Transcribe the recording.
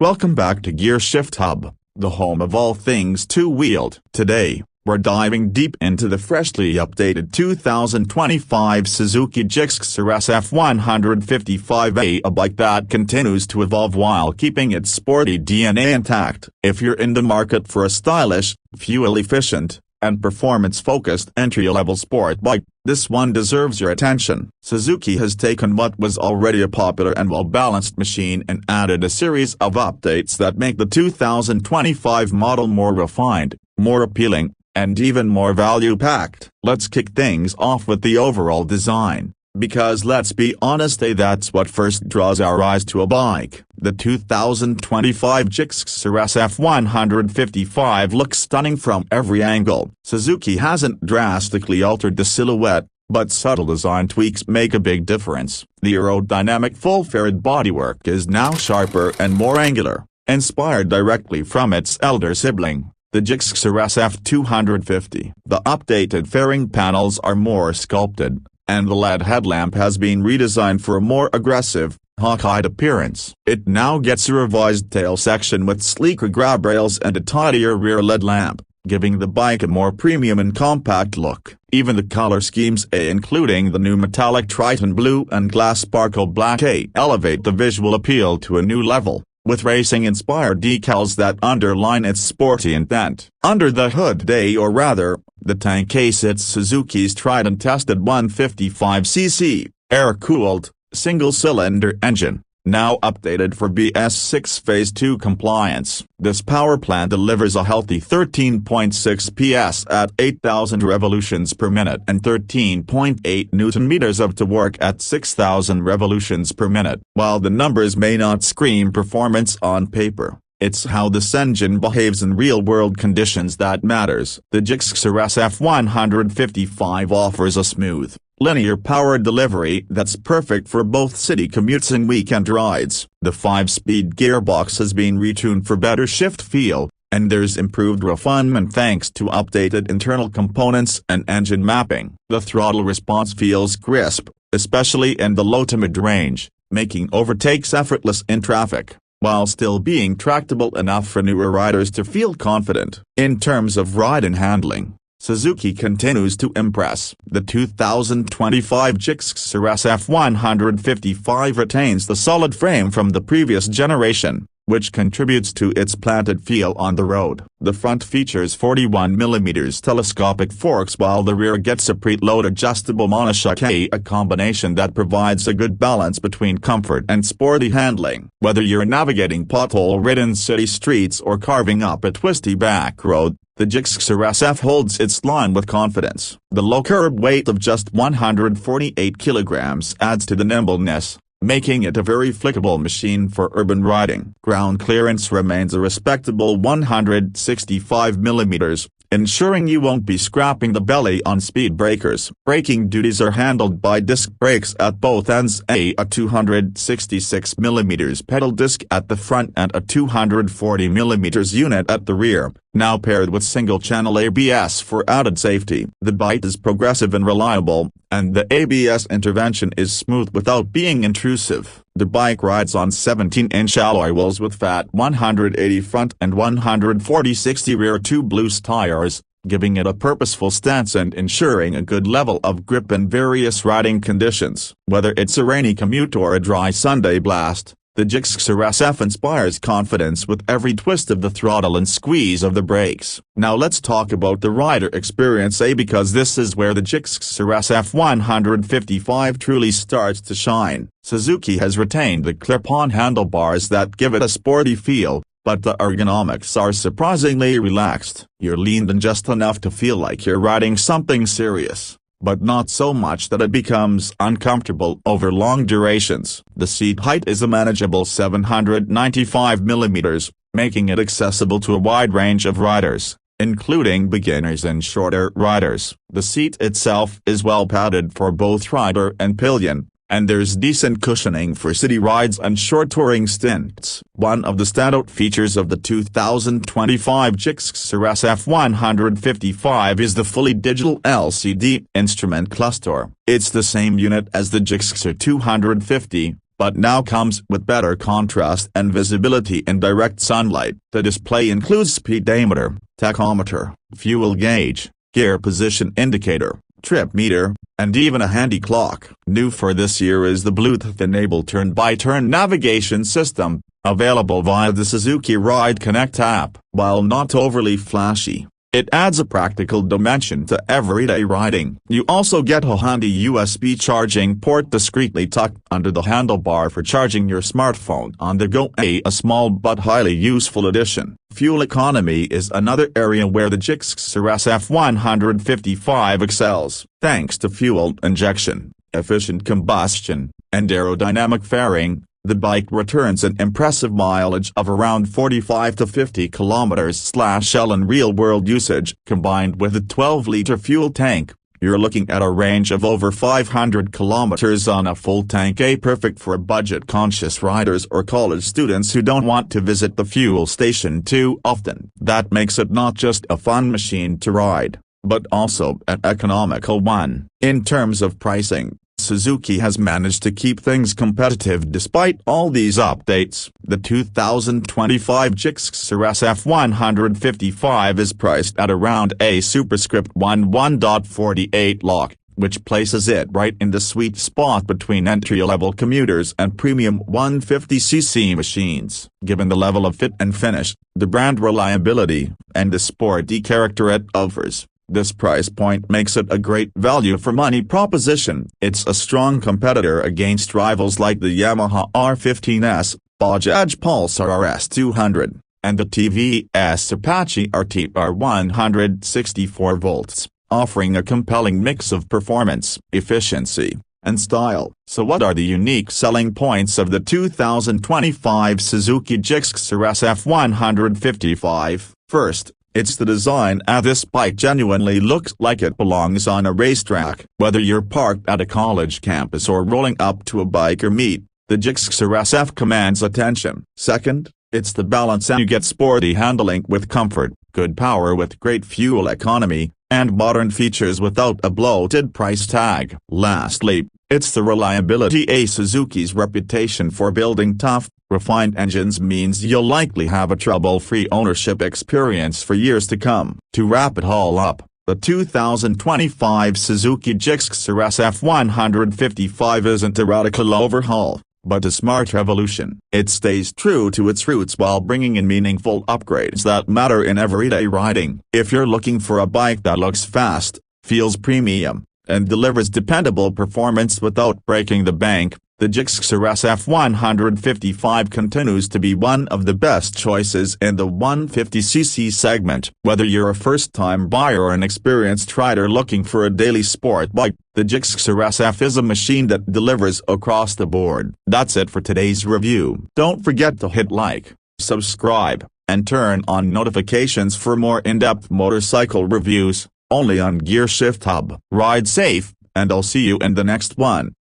Welcome back to Gear Shift Hub, the home of all things two-wheeled. Today, we're diving deep into the freshly updated 2025 Suzuki Gixxer SF 155A, a bike that continues to evolve while keeping its sporty DNA intact. If you're in the market for a stylish, fuel-efficient, and performance-focused entry-level sport bike, this one deserves your attention. Suzuki has taken what was already a popular and well-balanced machine and added a series of updates that make the 2025 model more refined, more appealing, and even more value-packed. Let's kick things off with the overall design, because let's be honest, that's what first draws our eyes to a bike. The 2025 Gixxer SF 155 looks stunning from every angle. Suzuki hasn't drastically altered the silhouette, but subtle design tweaks make a big difference. The aerodynamic full-fared bodywork is now sharper and more angular, inspired directly from its elder sibling, the Gixxer SF 250. The updated fairing panels are more sculpted, and the LED headlamp has been redesigned for a more aggressive, hawk-eyed appearance. It now gets a revised tail section with sleeker grab rails and a tidier rear LED lamp, giving the bike a more premium and compact look. Even the color schemes, including the new metallic Triton Blue and Glass Sparkle Black, elevate the visual appeal to a new level, with racing-inspired decals that underline its sporty intent. Under the hood, or rather, the tank sits Suzuki's tried-and-tested 155cc, air-cooled, single-cylinder engine, now updated for BS6 Phase-2 compliance. This power plant delivers a healthy 13.6 PS at 8,000 revolutions per minute and 13.8 Nm of torque at 6,000 revolutions per minute. While the numbers may not scream performance on paper, it's how this engine behaves in real-world conditions that matters. The Gixxer SF 155 offers a smooth, linear power delivery that's perfect for both city commutes and weekend rides. The 5-speed gearbox has been retuned for better shift feel, and there's improved refinement thanks to updated internal components and engine mapping. The throttle response feels crisp, especially in the low to mid-range, making overtakes effortless in traffic, while still being tractable enough for newer riders to feel confident. In terms of ride and handling, Suzuki continues to impress. The 2025 Gixxer SF 155 retains the solid frame from the previous generation, which contributes to its planted feel on the road. The front features 41mm telescopic forks while the rear gets a preload adjustable monoshock, a combination that provides a good balance between comfort and sporty handling. Whether you're navigating pothole-ridden city streets or carving up a twisty back road, the Gixxer SF holds its line with confidence. The low curb weight of just 148 kilograms adds to the nimbleness, making it a very flexible machine for urban riding. Ground clearance remains a respectable 165mm, ensuring you won't be scrapping the belly on speed breakers. Braking duties are handled by disc brakes at both ends, a 266mm pedal disc at the front and a 240mm unit at the rear, now paired with single-channel ABS for added safety. The bike is progressive and reliable, and the ABS intervention is smooth without being intrusive. The bike rides on 17-inch alloy wheels with fat 180 front and 140/60 rear tubeless tires, giving it a purposeful stance and ensuring a good level of grip in various riding conditions. Whether it's a rainy commute or a dry Sunday blast, the Gixxer SF inspires confidence with every twist of the throttle and squeeze of the brakes. Now let's talk about the rider experience, because this is where the Gixxer SF 155 truly starts to shine. Suzuki has retained the clip-on handlebars that give it a sporty feel, but the ergonomics are surprisingly relaxed. You're leaned in just enough to feel like you're riding something serious, but not so much that it becomes uncomfortable over long durations. The seat height is a manageable 795mm, making it accessible to a wide range of riders, including beginners and shorter riders. The seat itself is well padded for both rider and pillion, and there's decent cushioning for city rides and short touring stints. One of the standout features of the 2025 Gixxer SF 155 is the fully digital LCD instrument cluster. It's the same unit as the Gixxer 250, but now comes with better contrast and visibility in direct sunlight. The display includes speedometer, tachometer, fuel gauge, gear position indicator, trip meter, and even a handy clock. New for this year is the Bluetooth-enabled turn-by-turn navigation system, available via the Suzuki Ride Connect app. While not overly flashy, it adds a practical dimension to everyday riding. You also get a handy USB charging port discreetly tucked under the handlebar for charging your smartphone on the go. A small but highly useful addition. Fuel economy is another area where the Gixxer SF 155 excels. Thanks to fuel injection, efficient combustion, and aerodynamic fairing, the bike returns an impressive mileage of around 45 to 50 km/L in real-world usage. Combined with a 12-liter fuel tank, you're looking at a range of over 500 km on a full tank. Perfect for budget-conscious riders or college students who don't want to visit the fuel station too often. That makes it not just a fun machine to ride, but also an economical one. In terms of pricing, Suzuki has managed to keep things competitive despite all these updates. The 2025 Gixxer SF 155 is priced at around a superscript 1.48 lakh, which places it right in the sweet spot between entry-level commuters and premium 150cc machines. Given the level of fit and finish, the brand reliability, and the sporty character it offers, this price point makes it a great value-for-money proposition. It's a strong competitor against rivals like the Yamaha R15S, Bajaj Pulsar RS200, and the TVS Apache RTR 164 volts, offering a compelling mix of performance, efficiency, and style. So what are the unique selling points of the 2025 Suzuki Gixxer SF 155? First, it's the design. This bike genuinely looks like it belongs on a racetrack. Whether you're parked at a college campus or rolling up to a biker meet, the Gixxer SF commands attention. Second, it's the balance. You get sporty handling with comfort, good power with great fuel economy, and modern features without a bloated price tag. Lastly, it's the reliability. Suzuki's reputation for building tough, refined engines means you'll likely have a trouble-free ownership experience for years to come. To wrap it all up, the 2025 Suzuki Gixxer SF 155 isn't a radical overhaul, but a smart revolution. It stays true to its roots while bringing in meaningful upgrades that matter in everyday riding. If you're looking for a bike that looks fast, feels premium, and delivers dependable performance without breaking the bank, the Gixxer SF 155 continues to be one of the best choices in the 150cc segment. Whether you're a first-time buyer or an experienced rider looking for a daily sport bike, the Gixxer SF is a machine that delivers across the board. That's it for today's review. Don't forget to hit like, subscribe, and turn on notifications for more in-depth motorcycle reviews, only on Gear Shift Hub. Ride safe, and I'll see you in the next one.